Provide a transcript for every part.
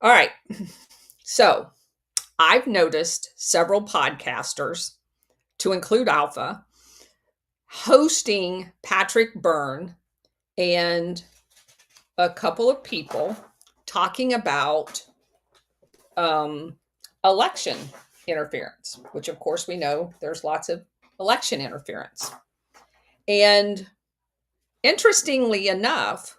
All right. So I've noticed several podcasters, to include Alpha, hosting Patrick Byrne and a couple of people talking about um, election interference, which of course we know there's lots of election interference. And interestingly enough,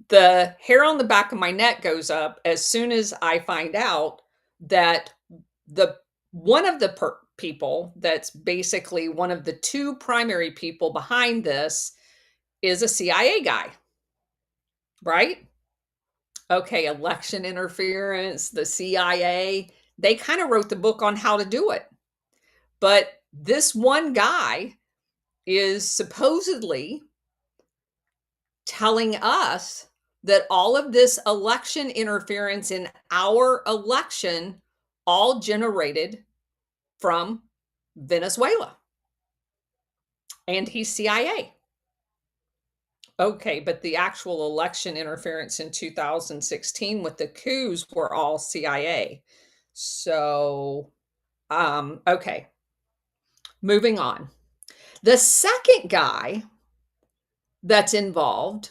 the hair on the back of my neck goes up as soon as I find out that the one of the people that's basically one of the two primary people behind this is a CIA guy, right? Okay, election interference, the CIA, they kind of wrote the book on how to do it. But this one guy is supposedly telling us that all of this election interference in our election all generated from Venezuela. And he's CIA. Okay, but the actual election interference in 2016 with the coups were all CIA. So, okay, moving on. The second guy that's involved,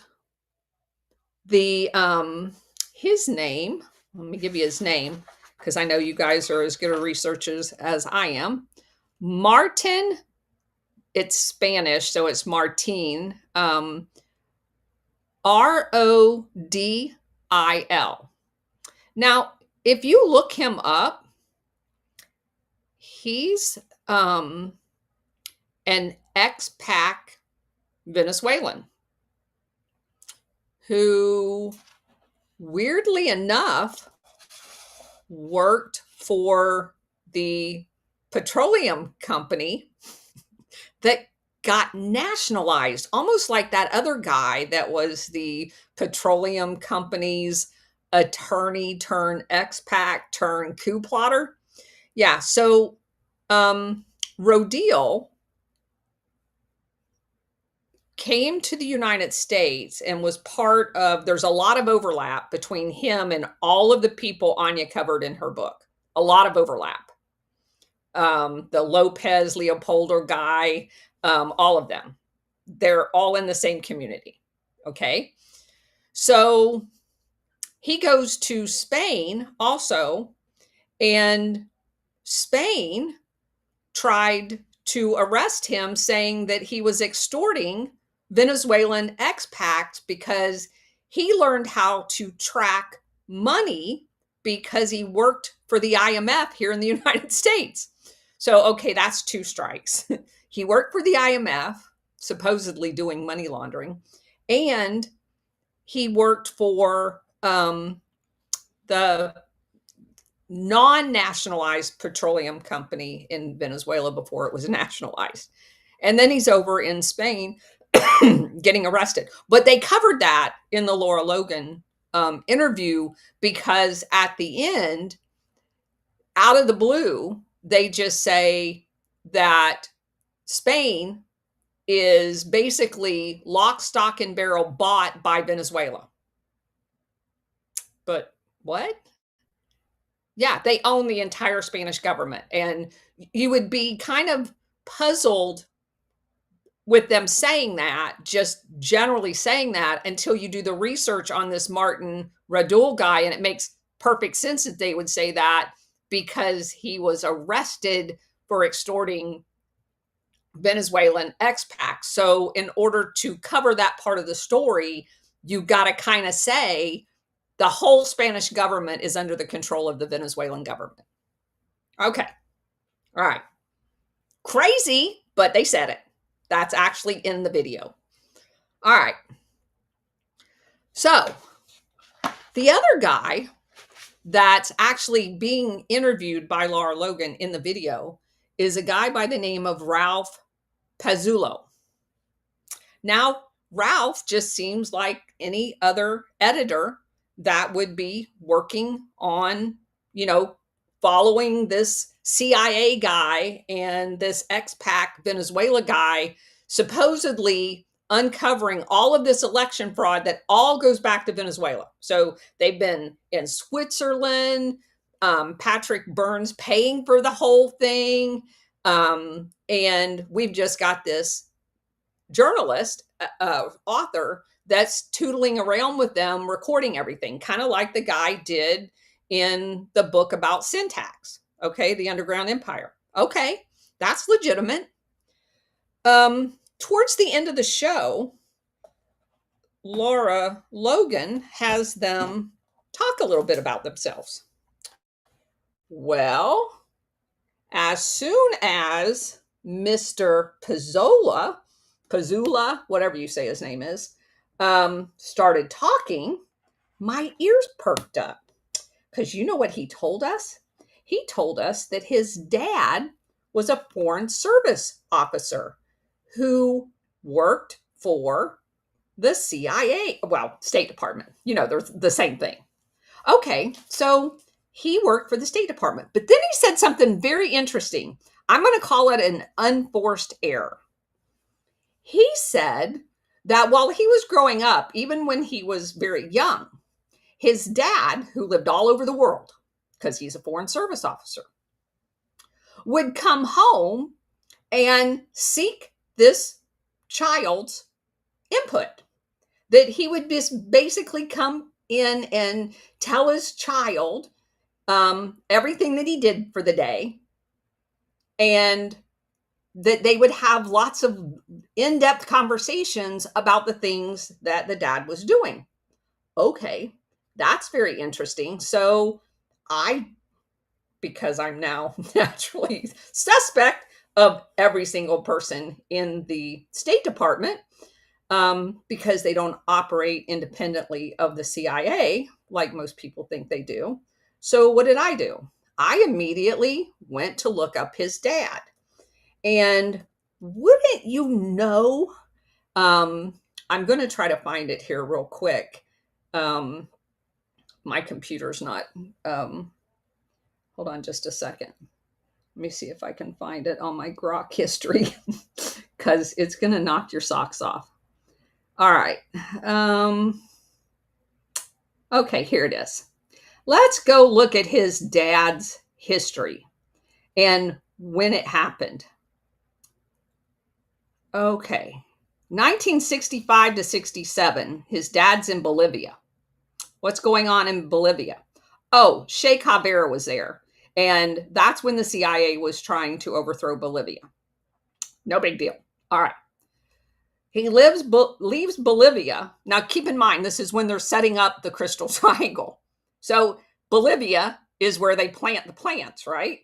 the his name, let me give you his name because I know you guys are as good a researchers as I am. Martin, it's Spanish, so it's Martin. Rodil. Now, if you look him up, he's an expat Venezuelan who, weirdly enough, worked for the petroleum company that got nationalized, almost like that other guy that was the petroleum company's attorney turn expat turn coup plotter. Yeah, so Rodil came to the United States and was part of, there's a lot of overlap between him and all of the people Anya covered in her book. A lot of overlap. The Lopez Leopoldo guy, all of them. They're all in the same community. Okay. So he goes to Spain also, and Spain tried to arrest him, saying that he was extorting Venezuelan expats because he learned how to track money because he worked for the IMF here in the United States. So, okay, that's two strikes. He worked for the IMF, supposedly doing money laundering, and he worked for the non-nationalized petroleum company in Venezuela before it was nationalized. And then he's over in Spain getting arrested. But they covered that in the Laura Logan interview because at the end, out of the blue, they just say that Spain is basically lock, stock, and barrel bought by Venezuela. But what? Yeah, they own the entire Spanish government. And you would be kind of puzzled with them saying that, just generally saying that, until you do the research on this Martin Radul guy. And it makes perfect sense that they would say that because he was arrested for extorting Venezuelan expats. So, in order to cover that part of the story, you got to kind of say the whole Spanish government is under the control of the Venezuelan government. Okay. All right. Crazy, but they said it. That's actually in the video. All right. So, the other guy that's actually being interviewed by Laura Logan in the video is a guy by the name of Ralph Pazzulo. Now, Ralph just seems like any other editor that would be working on, following this CIA guy and this expat Venezuela guy, supposedly uncovering all of this election fraud that all goes back to Venezuela. So they've been in Switzerland, Patrick Burns paying for the whole thing. And we've just got this journalist, author, that's tootling around with them, recording everything, kind of like the guy did in the book about syntax. Okay, the Underground Empire. Okay, that's legitimate. Towards the end of the show, Laura Logan has them talk a little bit about themselves. Well, as soon as Mr. Pazula, whatever you say his name is, started talking, my ears perked up. Because you know what he told us? He told us that his dad was a Foreign Service officer who worked for the CIA, well, State Department. You know, they're the same thing. Okay, so he worked for the State Department. But then he said something very interesting. I'm going to call it an unforced error. He said that while he was growing up, even when he was very young, his dad, who lived all over the world, because he's a Foreign Service officer, would come home and seek this child's input. That he would just basically come in and tell his child everything that he did for the day, and that they would have lots of in-depth conversations about the things that the dad was doing. Okay, that's very interesting. So because I'm now naturally suspect of every single person in the State Department, because they don't operate independently of the CIA like most people think they do. So what did I do? I immediately went to look up his dad. And wouldn't you know, I'm going to try to find it here real quick. My computer's not, hold on just a second. Let me see if I can find it on my Grok history, because it's going to knock your socks off. All right. Okay, here it is. Let's go look at his dad's history and when it happened. Okay. 1965 to 67, his dad's in Bolivia. What's going on in Bolivia? Oh, Che Guevara was there. And that's when the CIA was trying to overthrow Bolivia. No big deal. All right. He leaves Bolivia. Now, keep in mind, this is when they're setting up the Crystal Triangle. So Bolivia is where they plant the plants, right?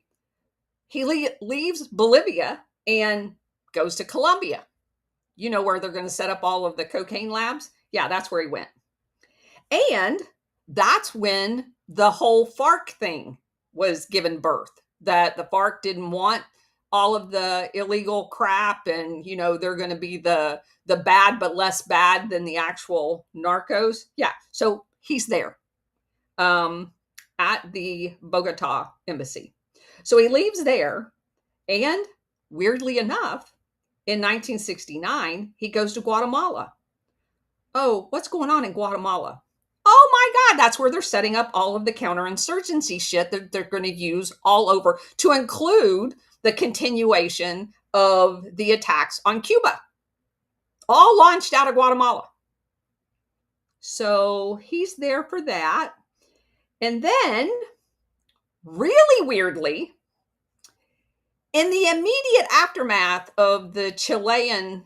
He leaves Bolivia and goes to Colombia. You know where they're going to set up all of the cocaine labs? Yeah, that's where he went. And that's when the whole FARC thing was given birth, that the FARC didn't want all of the illegal crap, and, you know, they're going to be the bad but less bad than the actual narcos. Yeah, so he's there at the Bogota embassy. So he leaves there, and weirdly enough, in 1969, he goes to Guatemala. Oh, what's going on in Guatemala? Oh my God, that's where they're setting up all of the counterinsurgency shit that they're going to use all over, to include the continuation of the attacks on Cuba, all launched out of Guatemala. So he's there for that. And then, really weirdly, in the immediate aftermath of the Chilean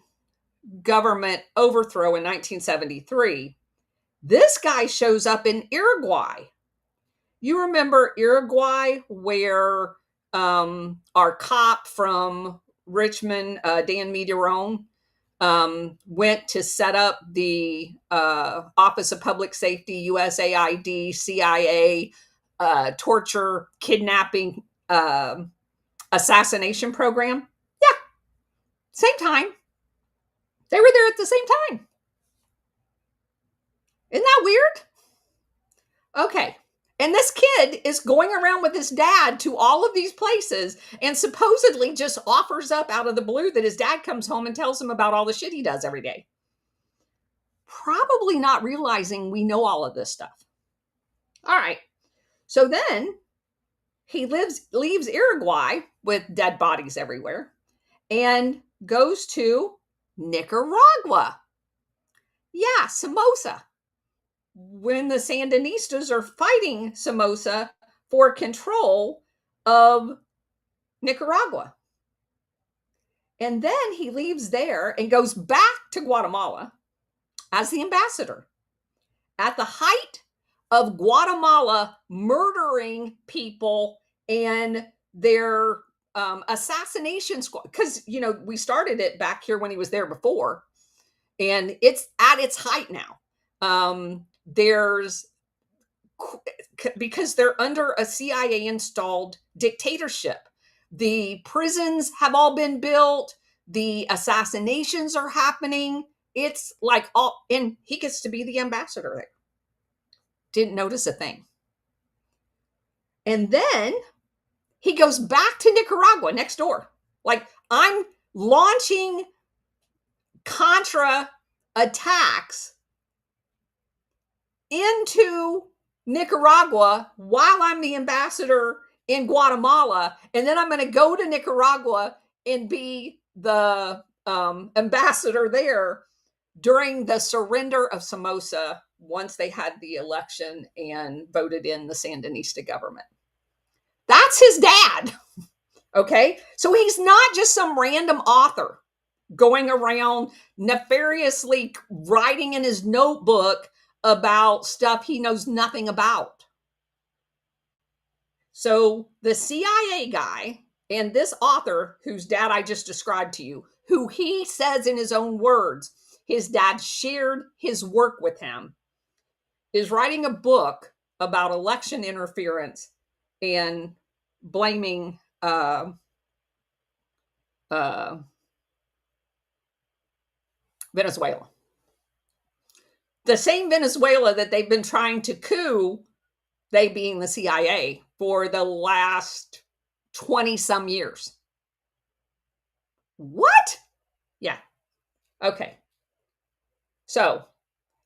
government overthrow in 1973, this guy shows up in Uruguay. You remember Uruguay, where our cop from Richmond, Dan Mediarone, went to set up the Office of Public Safety, USAID, CIA, torture, kidnapping, assassination program? Yeah, same time. They were there at the same time. Isn't that weird? Okay. And this kid is going around with his dad to all of these places, and supposedly just offers up out of the blue that his dad comes home and tells him about all the shit he does every day. probably not realizing we know all of this stuff. All right. So then he leaves Uruguay with dead bodies everywhere and goes to Nicaragua. Yeah, Somoza. When the Sandinistas are fighting Somoza for control of Nicaragua. And then he leaves there and goes back to Guatemala as the ambassador at the height of Guatemala murdering people and their assassination squad. Because, we started it back here when he was there before, and it's at its height now. Because they're under a CIA installed dictatorship. The prisons have all been built. The assassinations are happening. It's like and he gets to be the ambassador there. Didn't notice a thing. And then he goes back to Nicaragua next door. Like, I'm launching Contra attacks into Nicaragua while I'm the ambassador in Guatemala. And then I'm going to go to Nicaragua and be the ambassador there during the surrender of Somoza once they had the election and voted in the Sandinista government. That's his dad. Okay. So he's not just some random author going around nefariously writing in his notebook about stuff he knows nothing about. So the CIA guy and this author, whose dad I just described to you, who he says in his own words, his dad shared his work with him, is writing a book about election interference and blaming Venezuela. The same Venezuela that they've been trying to coup, they being the CIA, for the last 20 some years. What? Yeah. Okay. So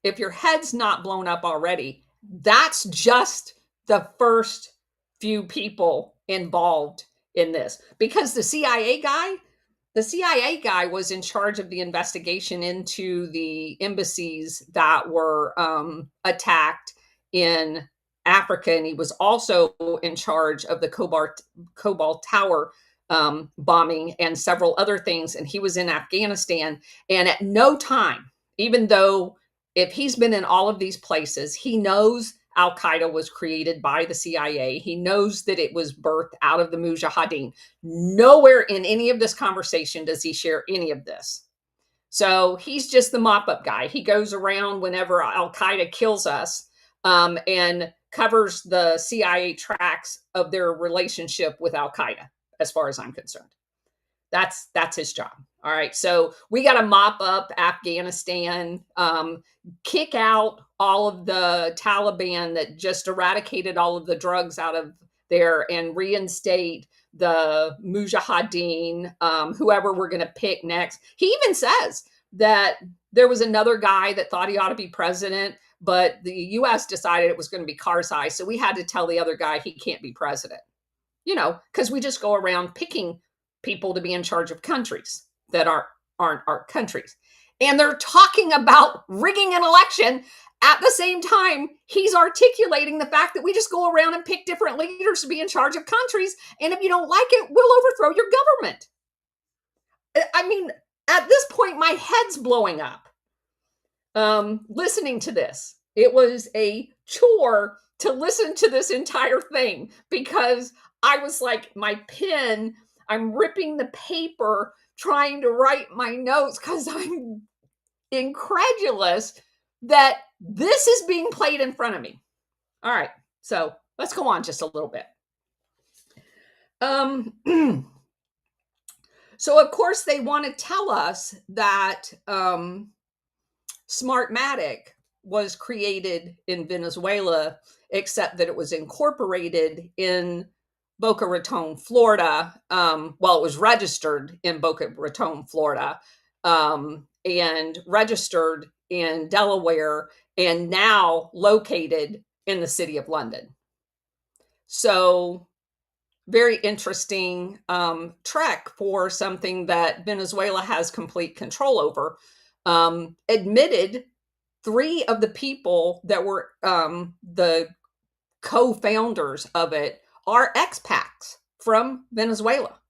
if your head's not blown up already, that's just the first few people involved in this. Because the CIA guy was in charge of the investigation into the embassies that were attacked in Africa. And he was also in charge of the Cobalt Tower bombing and several other things. And he was in Afghanistan. And at no time, even though if he's been in all of these places, he knows Al-Qaeda was created by the CIA. He knows that it was birthed out of the Mujahideen. Nowhere in any of this conversation does he share any of this. So he's just the mop-up guy. He goes around whenever Al-Qaeda kills us and covers the CIA tracks of their relationship with Al-Qaeda, as far as I'm concerned. That's his job. All right. So we got to mop up Afghanistan, kick out all of the Taliban that just eradicated all of the drugs out of there and reinstate the Mujahideen, whoever we're going to pick next. He even says that there was another guy that thought he ought to be president, but the U.S. decided it was going to be Karzai. So we had to tell the other guy he can't be president, because we just go around picking people to be in charge of countries that aren't our countries. And they're talking about rigging an election at the same time he's articulating the fact that we just go around and pick different leaders to be in charge of countries. And if you don't like it, we'll overthrow your government. I mean, at this point, my head's blowing up. Listening to this, it was a chore to listen to this entire thing because I was like, my pen, I'm ripping the paper trying to write my notes because I'm incredulous that this is being played in front of me. All right, so let's go on just a little bit. So of course they want to tell us that Smartmatic was created in Venezuela, except that it was incorporated in Boca Raton, Florida. It was registered in Boca Raton, Florida. and registered in Delaware and now located in the city of London. So, very interesting trek for something that Venezuela has complete control over. Admitted three of the people that were the co-founders of it are expats from Venezuela.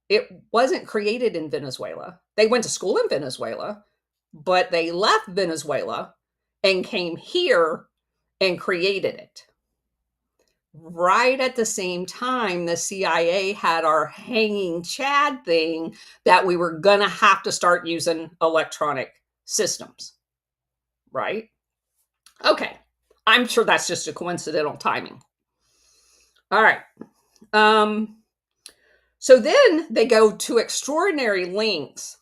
It wasn't created in Venezuela. They went to school in Venezuela, but they left Venezuela and came here and created it. Right at the same time, the CIA had our hanging Chad thing that we were going to have to start using electronic systems. Right? Okay. I'm sure that's just a coincidental timing. All right. So then they go to extraordinary lengths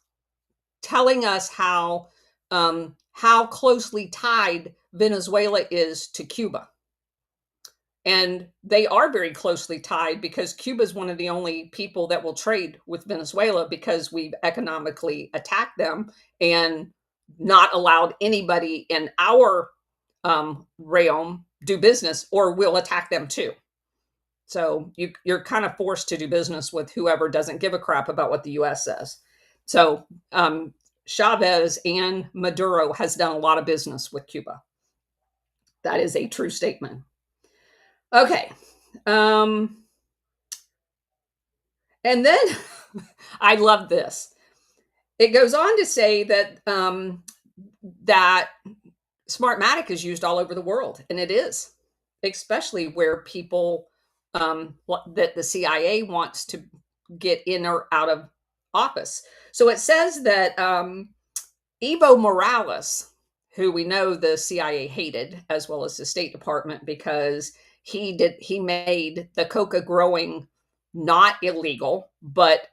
telling us how closely tied Venezuela is to Cuba. And they are very closely tied because Cuba is one of the only people that will trade with Venezuela because we've economically attacked them and not allowed anybody in our realm do business, or we'll attack them too. So you're kind of forced to do business with whoever doesn't give a crap about what the U.S. says. So Chavez and Maduro has done a lot of business with Cuba. That is a true statement. Okay. And then I love this. It goes on to say that that Smartmatic is used all over the world, and it is, especially where people that the CIA wants to get in or out of office. So it says that Evo Morales, who we know the CIA hated, as well as the State Department, because he made the coca growing not illegal, but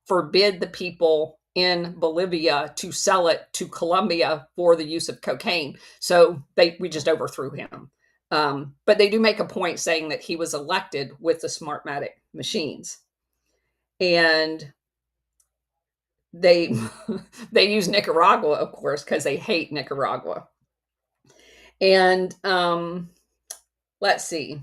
forbid the people in Bolivia to sell it to Colombia for the use of cocaine. So we just overthrew him. But they do make a point saying that he was elected with the Smartmatic machines. And they they use Nicaragua, of course, because they hate Nicaragua. And let's see.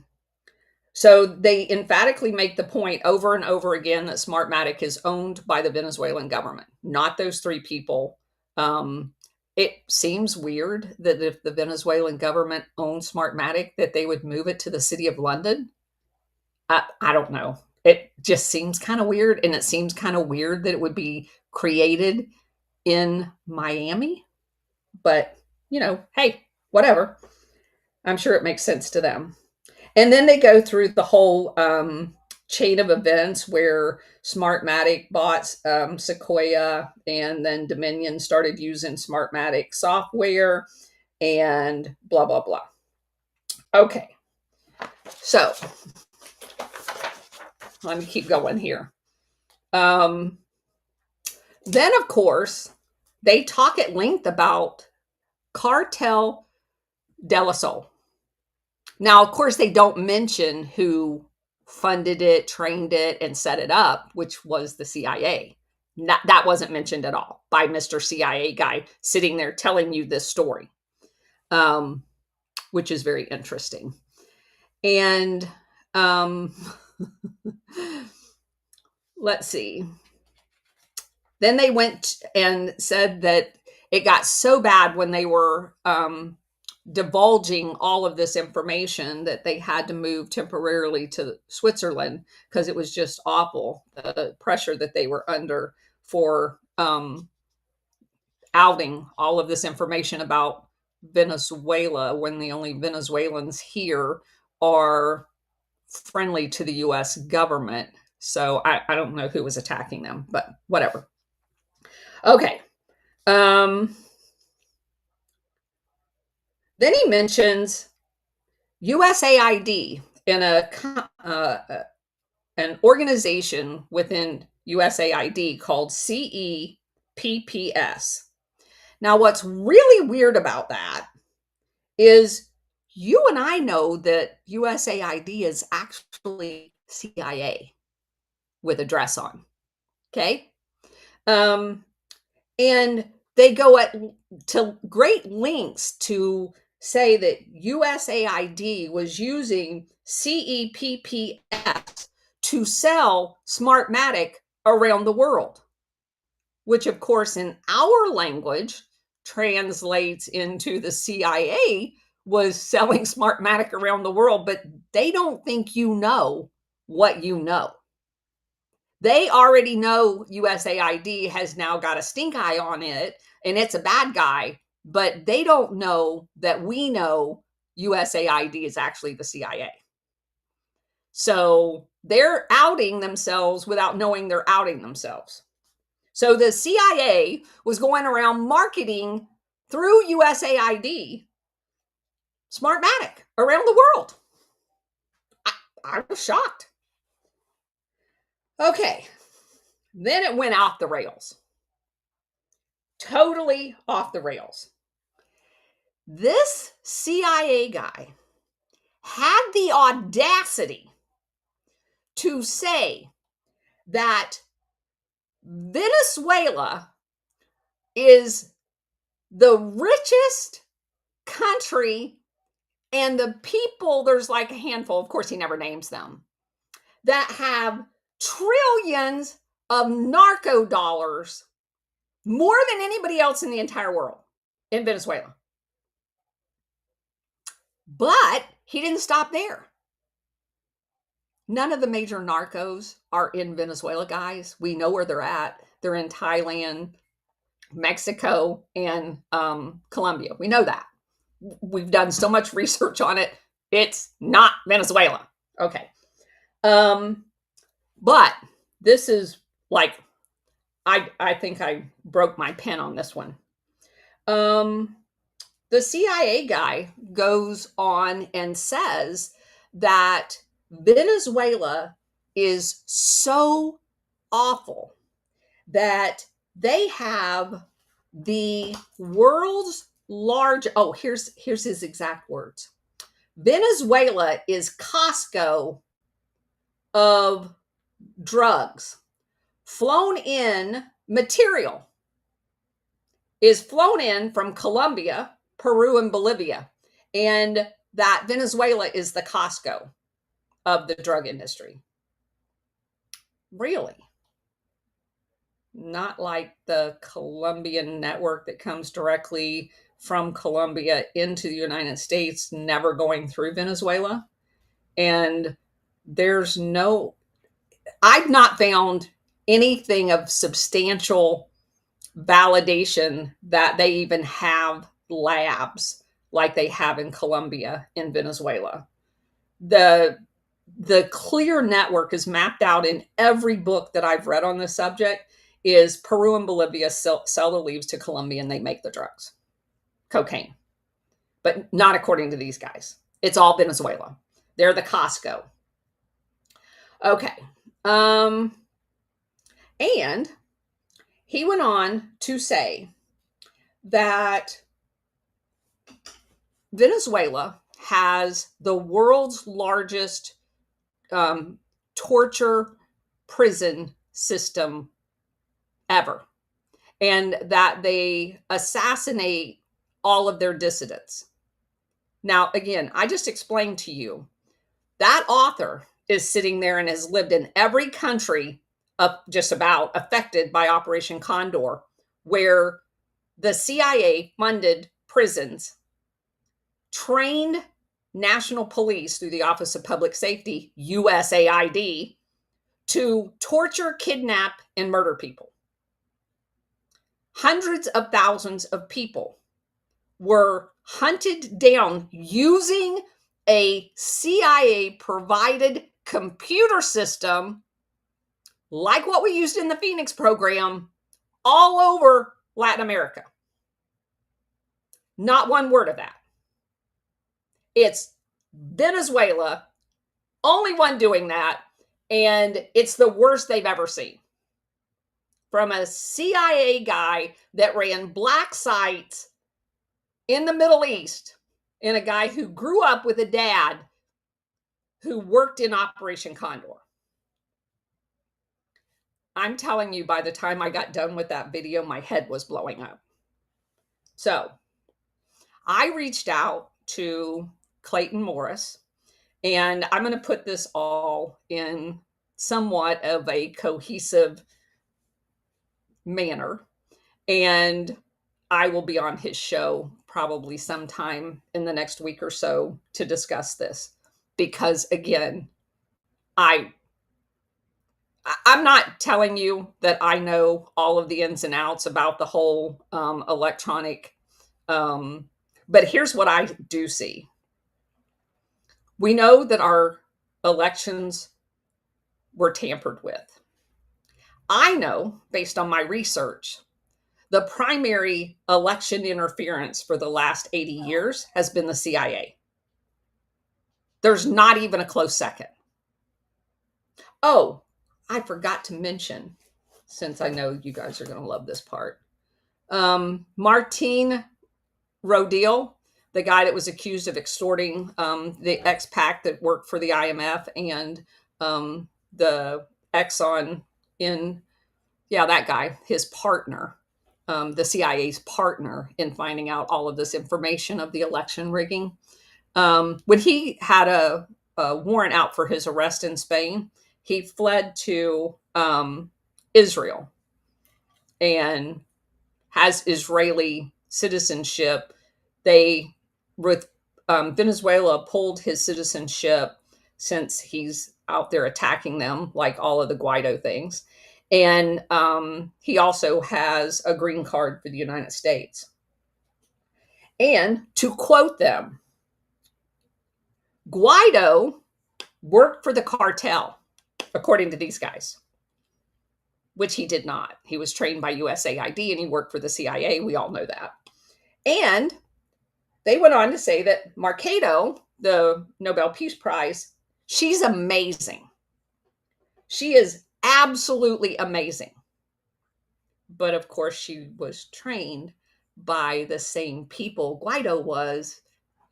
So they emphatically make the point over and over again that Smartmatic is owned by the Venezuelan government, not those three people. It seems weird that if the Venezuelan government owned Smartmatic, that they would move it to the city of London. I don't know. It just seems kind of weird. And it seems kind of weird that it would be created in Miami. But, hey, whatever. I'm sure it makes sense to them. And then they go through the whole chain of events where Smartmatic bought Sequoia, and then Dominion started using Smartmatic software, and blah, blah, blah. Okay. So let me keep going here. Then, of course, they talk at length about Cartel del Sol. Now, of course, they don't mention who funded it, trained it, and set it up, which was the CIA. That wasn't mentioned at all by Mr. CIA guy sitting there telling you this story, which is very interesting. And let's see. Then they went and said that it got so bad when they were divulging all of this information that they had to move temporarily to Switzerland because it was just awful, the pressure that they were under for outing all of this information about Venezuela when the only Venezuelans here are friendly to the US government. So I don't know who was attacking them, but whatever. Okay. Then he mentions USAID in an organization within USAID called CEPPS. Now, what's really weird about that is you and I know that USAID is actually CIA with a dress on. Okay. And They go to great lengths to say that USAID was using CEPPS to sell Smartmatic around the world, which of course in our language translates into the CIA was selling Smartmatic around the world, but they don't think you know what you know. They already know USAID has now got a stink eye on it and it's a bad guy, but they don't know that we know USAID is actually the CIA. So they're outing themselves without knowing they're outing themselves. So the CIA was going around marketing through USAID Smartmatic around the world. I was shocked. Okay, then it went off the rails. Totally off the rails. This CIA guy had the audacity to say that Venezuela is the richest country, and the people, there's like a handful, of course he never names them, that have trillions of narco dollars, more than anybody else in the entire world, in Venezuela. But he didn't stop there. None of the major narcos are in Venezuela, guys. We know where they're at. They're in Thailand, Mexico, and Colombia. We know that. We've done so much research on it. It's not Venezuela. Okay. But this is like, I think I broke my pen on this one. The CIA guy goes on and says that Venezuela is so awful that they have the world's here's his exact words. Venezuela is Costco of drugs. Flown in material is flown in from Colombia, Peru, and Bolivia. And that Venezuela is the Costco of the drug industry. Really? Not like the Colombian network that comes directly from Colombia into the United States, never going through Venezuela. And I've not found anything of substantial validation that they even have labs like they have in Colombia in Venezuela. The clear network is mapped out in every book that I've read on this subject. Is Peru and Bolivia sell the leaves to Colombia and they make the drugs, cocaine, but not according to these guys. It's all Venezuela. They're the Costco. Okay. And he went on to say that Venezuela has the world's largest torture prison system ever, and that they assassinate all of their dissidents. Now, again, I just explained to you that author is sitting there and has lived in every country just about affected by Operation Condor, where the CIA funded prisons, trained national police through the Office of Public Safety, USAID, to torture, kidnap, and murder people. Hundreds of thousands of people were hunted down using a CIA-provided computer system like what we used in the Phoenix program all over Latin America. Not one word of that. It's Venezuela, only one doing that, and it's the worst they've ever seen. From a CIA guy that ran black sites in the Middle East, and a guy who grew up with a dad who worked in Operation Condor. I'm telling you, by the time I got done with that video, my head was blowing up. So I reached out to Clayton Morris, and I'm going to put this all in somewhat of a cohesive manner. And I will be on his show probably sometime in the next week or so to discuss this. Because again, I I'm not telling you that I know all of the ins and outs about the whole electronic, um, but here's what I do see. We know that our elections were tampered with. I know, based on my research, the primary election interference for the last 80 years has been the CIA. There's not even a close second. Oh, I forgot to mention, since I know you guys are going to love this part. Martin Rodil, the guy that was accused of extorting the expat that worked for the IMF and the Exxon in, yeah, that guy, his partner, the CIA's partner in finding out all of this information of the election rigging. When he had a warrant out for his arrest in Spain, he fled to Israel and has Israeli citizenship. They, with Venezuela, pulled his citizenship since he's out there attacking them, like all of the Guaido things. And he also has a green card for the United States. And to quote them, Guaido worked for the cartel, according to these guys, which he did not. He was trained by USAID and he worked for the CIA. We all know that. And they went on to say that Mercado, the Nobel Peace Prize, she's amazing. She is absolutely amazing. But of course, she was trained by the same people Guaido was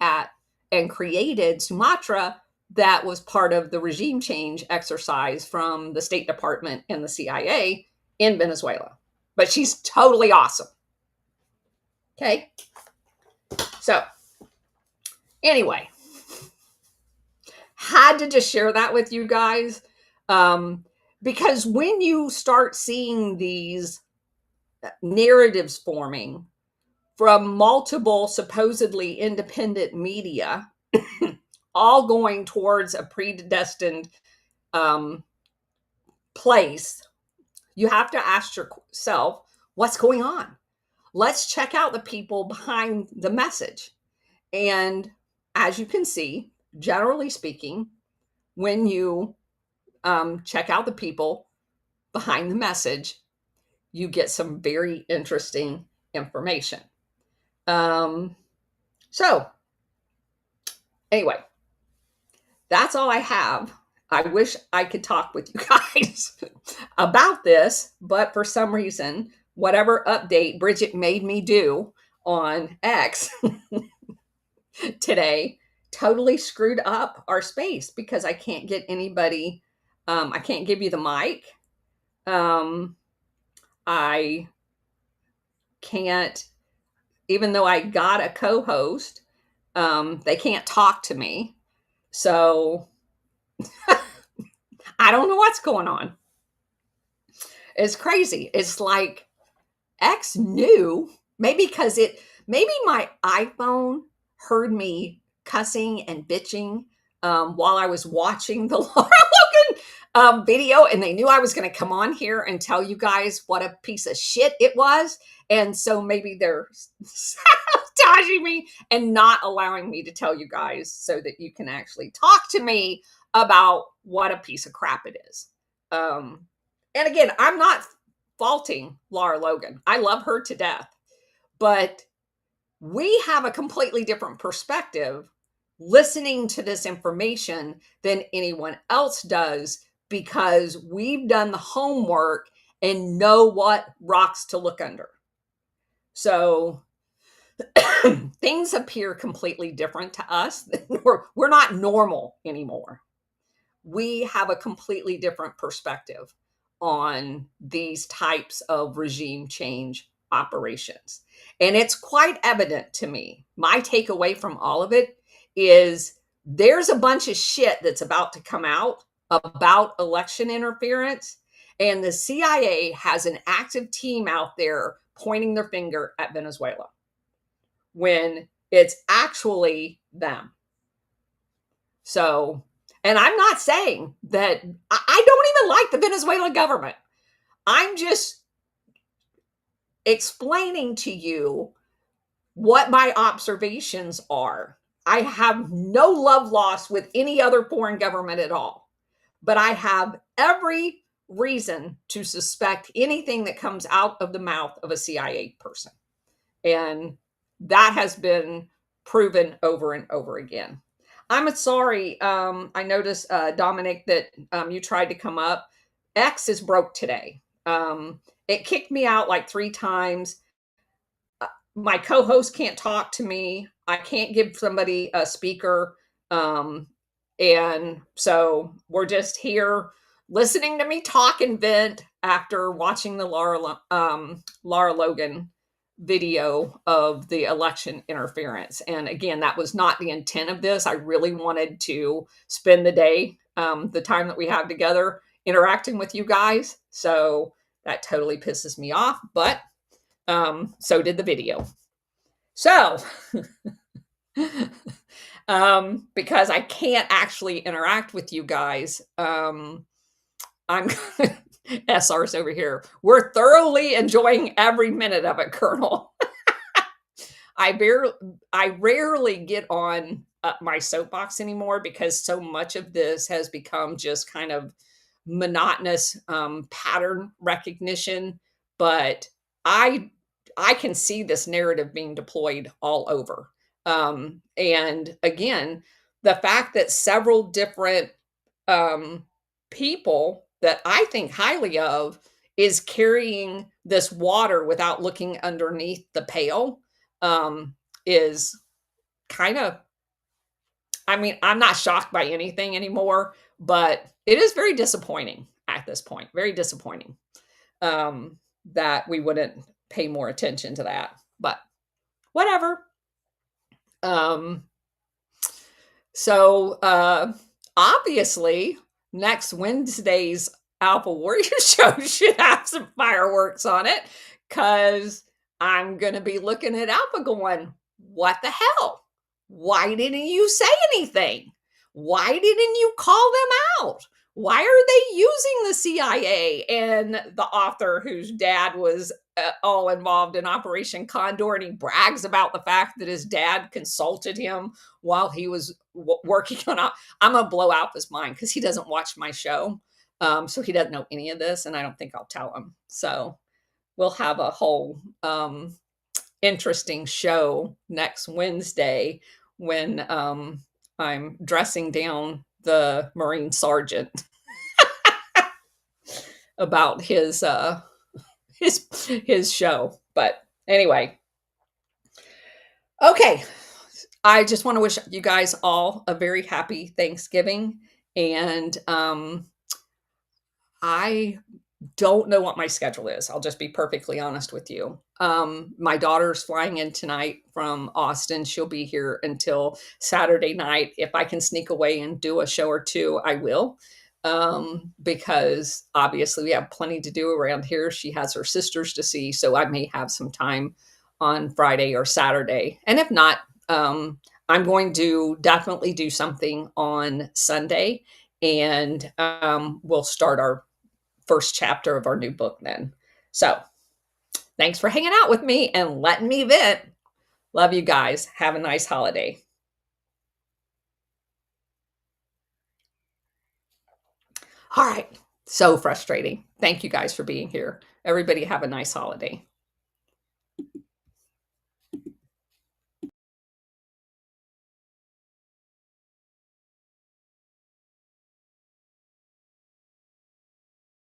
at and created Sumatra, that was part of the regime change exercise from the State Department and the CIA in Venezuela. But she's totally awesome. Okay. So anyway, had to just share that with you guys. Because when you start seeing these narratives forming from multiple supposedly independent media, all going towards a predestined place, you have to ask yourself, what's going on? Let's check out the people behind the message. And as you can see, generally speaking, when you check out the people behind the message, you get some very interesting information. So anyway, that's all I have. I wish I could talk with you guys about this, but for some reason, whatever update Bridget made me do on X today totally screwed up our space because I can't get anybody. I can't give you the mic. I can't, even though I got a co-host, they can't talk to me. So I don't know what's going on. It's crazy. It's like X knew, maybe my iPhone heard me cussing and bitching while I was watching the Laura Logan video, and they knew I was going to come on here and tell you guys what a piece of shit it was. And so maybe they're sabotaging me and not allowing me to tell you guys so that you can actually talk to me about what a piece of crap it is. And again, I'm not faulting Laura Logan. I love her to death. But we have a completely different perspective listening to this information than anyone else does because we've done the homework and know what rocks to look under. So things appear completely different to us. We're not normal anymore. We have a completely different perspective on these types of regime change operations. And it's quite evident to me. My takeaway from all of it is there's a bunch of shit that's about to come out about election interference. And the CIA has an active team out there pointing their finger at Venezuela when it's actually them. So, and I'm not saying that I don't even like the Venezuelan government. I'm just explaining to you what my observations are. I have no love lost with any other foreign government at all, but I have every reason to suspect anything that comes out of the mouth of a CIA person. And that has been proven over and over again. I'm sorry. I noticed, Dominic, that you tried to come up. X is broke today. It kicked me out like 3 times. My co-host can't talk to me. I can't give somebody a speaker. And so we're just here listening to me talk and vent after watching the Lara Logan video of the election interference. And again, that was not the intent of this. I really wanted to spend the day, the time that we have together, interacting with you guys. So that totally pisses me off, but so did the video. So because I can't actually interact with you guys, I'm SR's over here. We're thoroughly enjoying every minute of it, Colonel. I rarely get on my soapbox anymore because so much of this has become just kind of monotonous pattern recognition. But I can see this narrative being deployed all over. And again, the fact that several different people that I think highly of is carrying this water without looking underneath the pail is kind of, I mean, I'm not shocked by anything anymore, but it is very disappointing at this point. Very disappointing that we wouldn't pay more attention to that. But whatever. So obviously, next Wednesday's Alpha Warrior show should have some fireworks on it because I'm going to be looking at Alpha going, what the hell? Why didn't you say anything? Why didn't you call them out? Why are they using the CIA and the author whose dad was all involved in Operation Condor? And he brags about the fact that his dad consulted him while he was working on. I'm going to blow out his mind because he doesn't watch my show. So he doesn't know any of this, and I don't think I'll tell him. So we'll have a whole interesting show next Wednesday when I'm dressing down the Marine Sergeant about his show. But anyway, okay. I just want to wish you guys all a very happy Thanksgiving, and I don't know what my schedule is. I'll just be perfectly honest with you. My daughter's flying in tonight from Austin. She'll be here until Saturday night. If I can sneak away and do a show or two, I will. Because obviously we have plenty to do around here. She has her sisters to see, so I may have some time on Friday or Saturday. And if not, I'm going to definitely do something on Sunday, and we'll start our first chapter of our new book then. So thanks for hanging out with me and letting me vent. Love you guys. Have a nice holiday. All right. So frustrating. Thank you guys for being here. Everybody have a nice holiday.